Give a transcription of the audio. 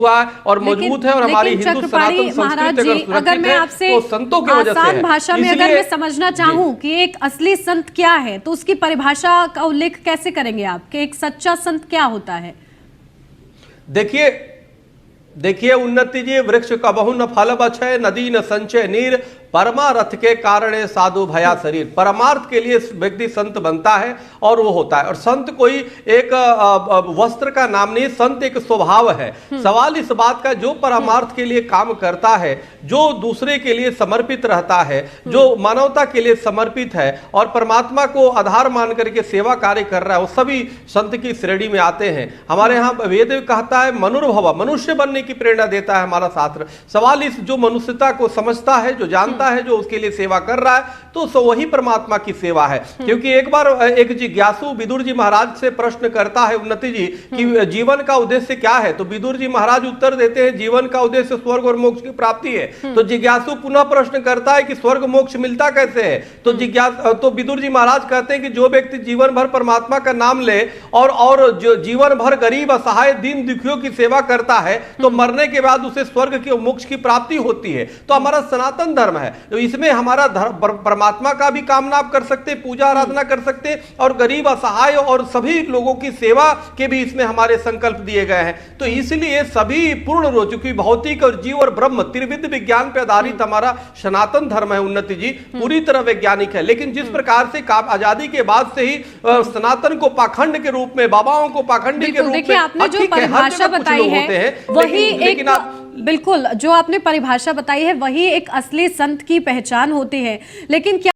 हुआ और मजबूत है और हमारी हिंदू सनातन संस्कृति अगर मैं आपसे तो संतों की वजह से आसान भाषा में अगर मैं समझना चाहूं कि एक असली संत क्या है, तो उसकी परिभाषा का उल्लेख कैसे करेंगे आप कि एक सच्चा संत क्या होता है? देखिए उन्नति जी, वृक्ष कबहु न फल बछय, नदी न संचय नीर, परमारथ के कारण साधु भया शरीर। परमार्थ के लिए व्यक्ति संत बनता है और वो होता है। और संत कोई एक वस्त्र का नाम नहीं, संत एक स्वभाव है। सवाल इस बात का, जो परमार्थ के लिए काम करता है, जो दूसरे के लिए समर्पित रहता है, जो मानवता के लिए समर्पित है और परमात्मा को आधार मान करके सेवा कार्य कर रहा है, वो सभी संत की श्रेणी में आते हैं। हमारे यहाँ वेद कहता है मनुर्भव, मनुष्य बनने की प्रेरणा देता है हमारा शास्त्र। सवाल इस, जो मनुष्यता को समझता है, जो जानता है, जो उसके लिए सेवा कर रहा है, तो वही परमात्मा की सेवा है। क्योंकि एक बार एक जिज्ञासु विदुर जी महाराज से प्रश्न करता है उन्नति जी कि जीवन का उद्देश्य क्या है, तो विदुर जी महाराज उत्तर देते हैं जीवन का उद्देश्य स्वर्ग और मोक्ष की प्राप्ति है। तो जिज्ञासु पुनः प्रश्न करता है कि स्वर्ग मोक्ष मिलता कैसे है, तो विदुर जी महाराज कहते हैं कि जो व्यक्ति जीवन भर परमात्मा का नाम ले और जो जीवन भर गरीब असहाय दीन दुखियों की सेवा करता है, तो मरने के बाद उसे स्वर्ग की मोक्ष की प्राप्ति होती है। तो हमारा सनातन धर्म है, तो इसमें हमारा परमात्मा का भी कामना आप कर सकते, पूजा आराधना कर सकते, और गरीब असहाय और सभी लोगों की सेवा के भी इसमें हमारे संकल्प दिए गए हैं। तो इसलिए सभी पूर्ण रो, चूंकि भौतिक और जीव और ब्रह्म त्रिविध विज्ञान पर आधारित हमारा सनातन धर्म है उन्नति जी, पूरी तरह वैज्ञानिक है। लेकिन जिस प्रकार से आजादी के बाद से ही सनातन को पाखंड के रूप में, बाबाओं को पाखंडी के रूप में, आपने जो परिभाषा बताई है वही एक, बिल्कुल जो आपने परिभाषा बताई है वही एक असली संत की पहचान होती है। लेकिन क्या